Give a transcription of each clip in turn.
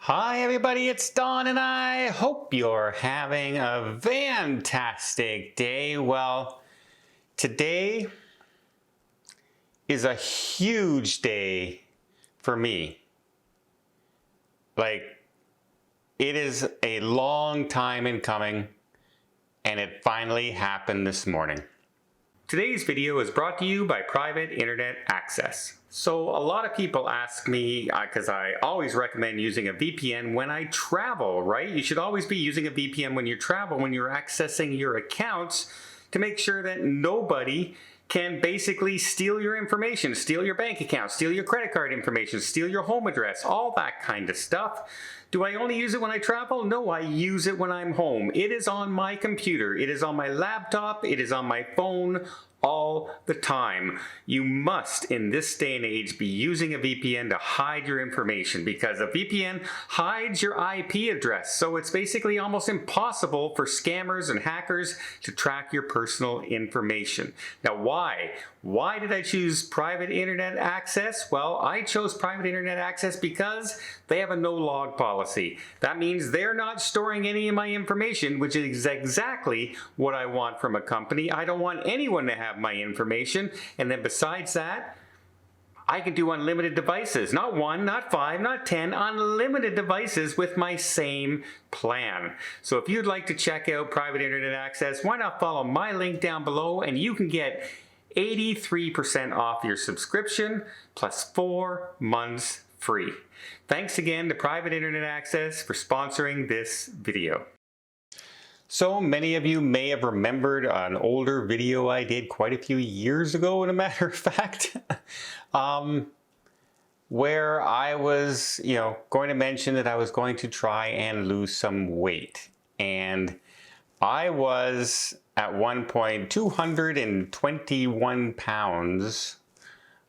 Hi everybody, it's Don and I hope you're having a fantastic day. Well, today is a huge day for me. Like, it is a long time in coming and it finally happened this morning. Today's video is brought to you by Private Internet Access. So a lot of people ask me, because I always recommend using a VPN when I travel, right? You should always be using a VPN when you travel, when you're accessing your accounts, to make sure that nobody can basically steal your information, steal your bank account, steal your credit card information, steal your home address, all that kind of stuff. Do I only use it when I travel? No, I use it when I'm home. It is on my computer, it is on my laptop, it is on my phone, all the time. You must, in this day and age, be using a VPN to hide your information, because a VPN hides your IP address. So it's basically almost impossible for scammers and hackers to track your personal information. Now, why? Why did I choose Private Internet Access? Well, I chose Private Internet Access because they have a no-log policy. That means they're not storing any of my information, which is exactly what I want from a company. I don't want anyone to have my information. And then besides that, I can do unlimited devices. Not one, not 5, not 10, unlimited devices with my same plan. So if you'd like to check out Private Internet Access, why not follow my link down below and you can get 83% off your subscription plus 4 months free. Thanks again to Private Internet Access for sponsoring this video. So many of you may have remembered an older video I did quite a few years ago, in a matter of fact, where I was, going to mention that I was going to try and lose some weight. And I was at one point 221 pounds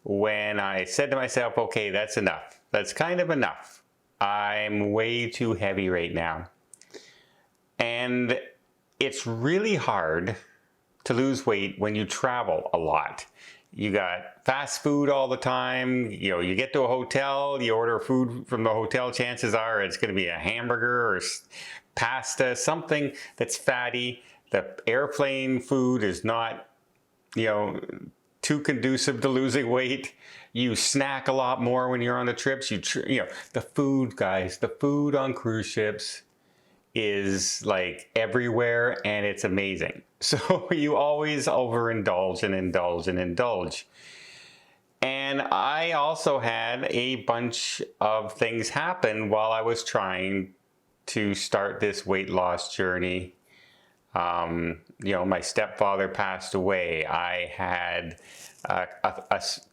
when I said to myself, okay, that's enough. That's kind of enough. I'm way too heavy right now. And it's really hard to lose weight when you travel a lot. You got fast food all the time. You get to a hotel, you order food from the hotel, chances are it's going to be a hamburger or pasta, something that's fatty. The airplane food is not, too conducive to losing weight. You snack a lot more when you're on the trips. The food, guys, the food on cruise ships is like everywhere and it's amazing. So you always overindulge and indulge and indulge. And I also had a bunch of things happen while I was trying to start this weight loss journey. My stepfather passed away. I had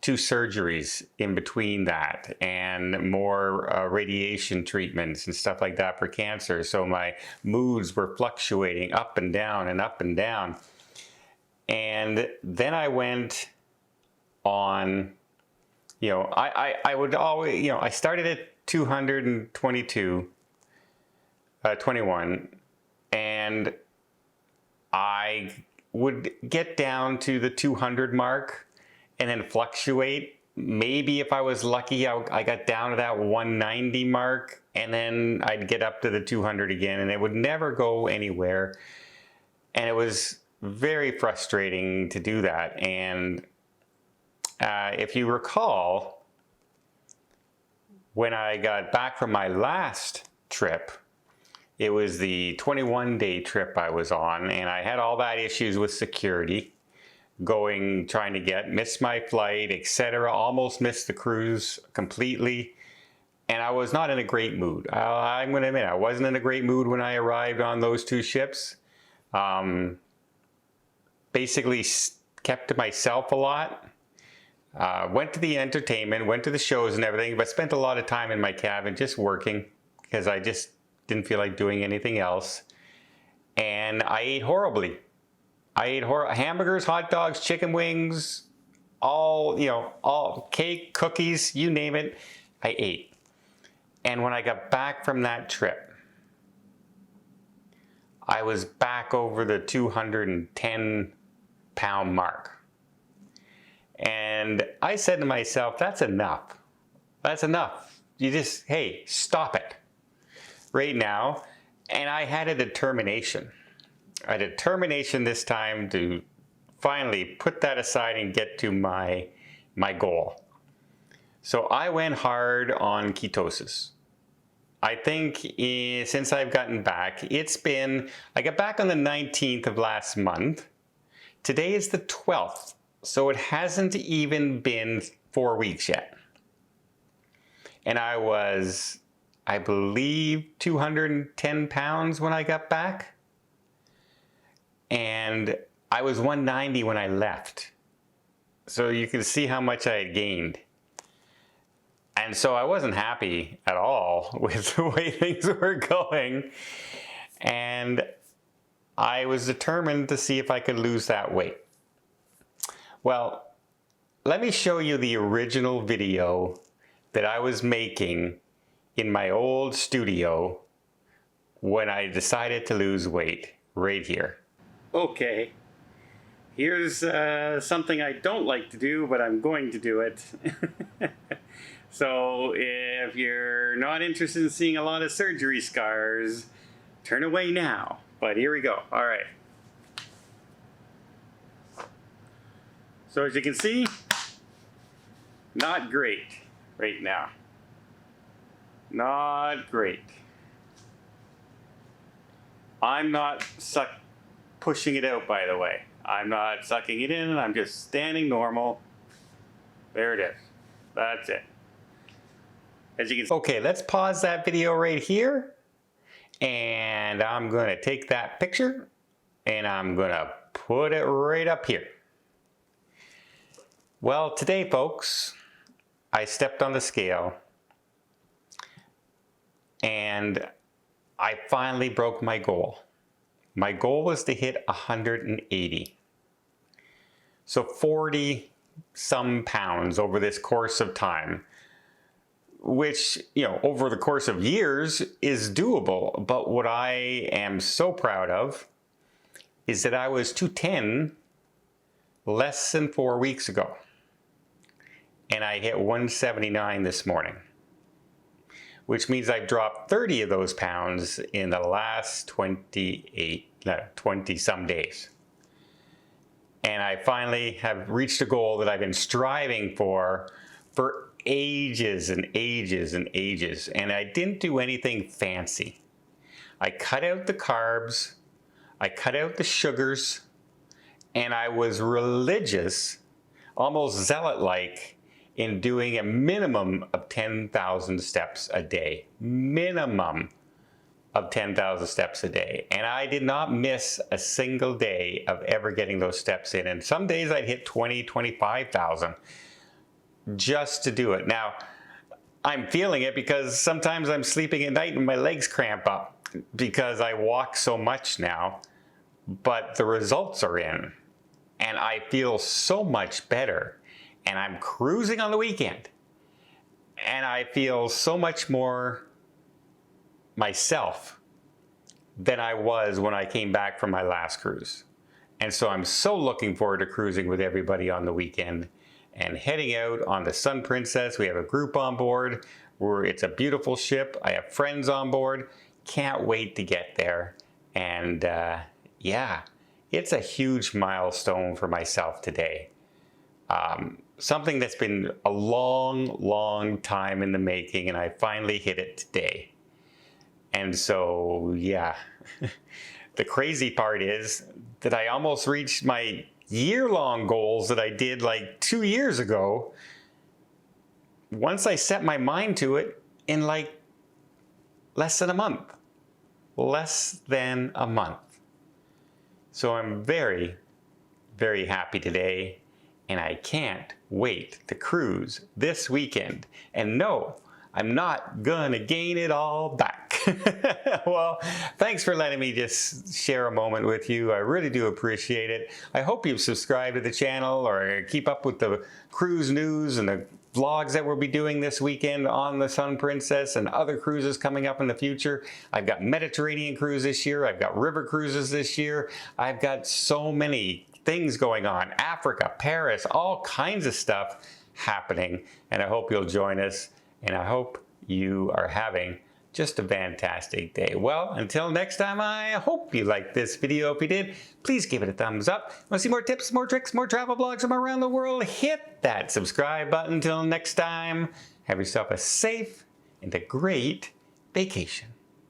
2 surgeries in between that, and more radiation treatments and stuff like that for cancer. So my moods were fluctuating up and down and up and down. And then I went on, I would always, I started at 21, and I would get down to the 200 mark and then fluctuate. Maybe if I was lucky, I got down to that 190 mark, and then I'd get up to the 200 again, and it would never go anywhere. And it was very frustrating to do that. And if you recall, when I got back from my last trip, it was the 21-day trip I was on, and I had all that issues with security, trying to missed my flight, etc. Almost missed the cruise completely, and I was not in a great mood. I'm going to admit, I wasn't in a great mood when I arrived on those 2 ships. Basically kept to myself a lot. Went to the entertainment, went to the shows and everything, but spent a lot of time in my cabin just working, because I just didn't feel like doing anything else. And I ate horribly. I ate hamburgers, hot dogs, chicken wings, all cake, cookies, you name it, I ate. And when I got back from that trip, I was back over the 210 pound mark. And I said to myself, that's enough. That's enough. Hey, stop it. right now, and I had a determination this time to finally put that aside and get to my goal. So I went hard on ketosis. I think since I've gotten back, I got back on the 19th of last month. Today is the 12th, so it hasn't even been 4 weeks yet. And I was, I believe, 210 pounds when I got back. And I was 190 when I left. So you can see how much I had gained. And so I wasn't happy at all with the way things were going. And I was determined to see if I could lose that weight. Well, let me show you the original video that I was making in my old studio when I decided to lose weight, right here. Okay, here's something I don't like to do, but I'm going to do it. So if you're not interested in seeing a lot of surgery scars, turn away now. But here we go. All right. So as you can see, not great right now. Not great. I'm not pushing it out, by the way. I'm not sucking it in. I'm just standing normal. There it is. That's it. As you can see. Okay, let's pause that video right here. And I'm going to take that picture and I'm going to put it right up here. Well, today, folks, I stepped on the scale and I finally broke my goal. My goal was to hit 180. So 40 some pounds over this course of time, which, you know, over the course of years is doable. But what I am so proud of is that I was 210 less than 4 weeks ago. And I hit 179 this morning, which means I've dropped 30 of those pounds in the last 20 some days. And I finally have reached a goal that I've been striving for ages and ages and ages. And I didn't do anything fancy. I cut out the carbs, I cut out the sugars, and I was religious, almost zealot-like, in doing a minimum of 10,000 steps a day. Minimum of 10,000 steps a day. And I did not miss a single day of ever getting those steps in. And some days I'd hit 20, 25,000 just to do it. Now, I'm feeling it because sometimes I'm sleeping at night and my legs cramp up because I walk so much now. But the results are in. And I feel so much better. And I'm cruising on the weekend. And I feel so much more myself than I was when I came back from my last cruise. And so I'm so looking forward to cruising with everybody on the weekend and heading out on the Sun Princess. We have a group on board. It's a beautiful ship. I have friends on board. Can't wait to get there. And yeah, it's a huge milestone for myself today. Something that's been a long, long time in the making, and I finally hit it today. And so, yeah, the crazy part is that I almost reached my year-long goals that I did like 2 years ago once I set my mind to it in like less than a month. Less than a month. So I'm very, very happy today. And I can't wait to cruise this weekend. And no, I'm not gonna gain it all back. Well, thanks for letting me just share a moment with you. I really do appreciate it. I hope you've subscribed to the channel or keep up with the cruise news and the vlogs that we'll be doing this weekend on the Sun Princess and other cruises coming up in the future. I've got Mediterranean cruise this year. I've got river cruises this year. I've got so many things going on. Africa, Paris, all kinds of stuff happening. And I hope you'll join us. And I hope you are having Just a fantastic day. Well, until next time, I hope you liked this video. If you did, please give it a thumbs up. Want to see more tips, more tricks, more travel blogs from around the world? Hit that subscribe button. Until next time, have yourself a safe and a great vacation.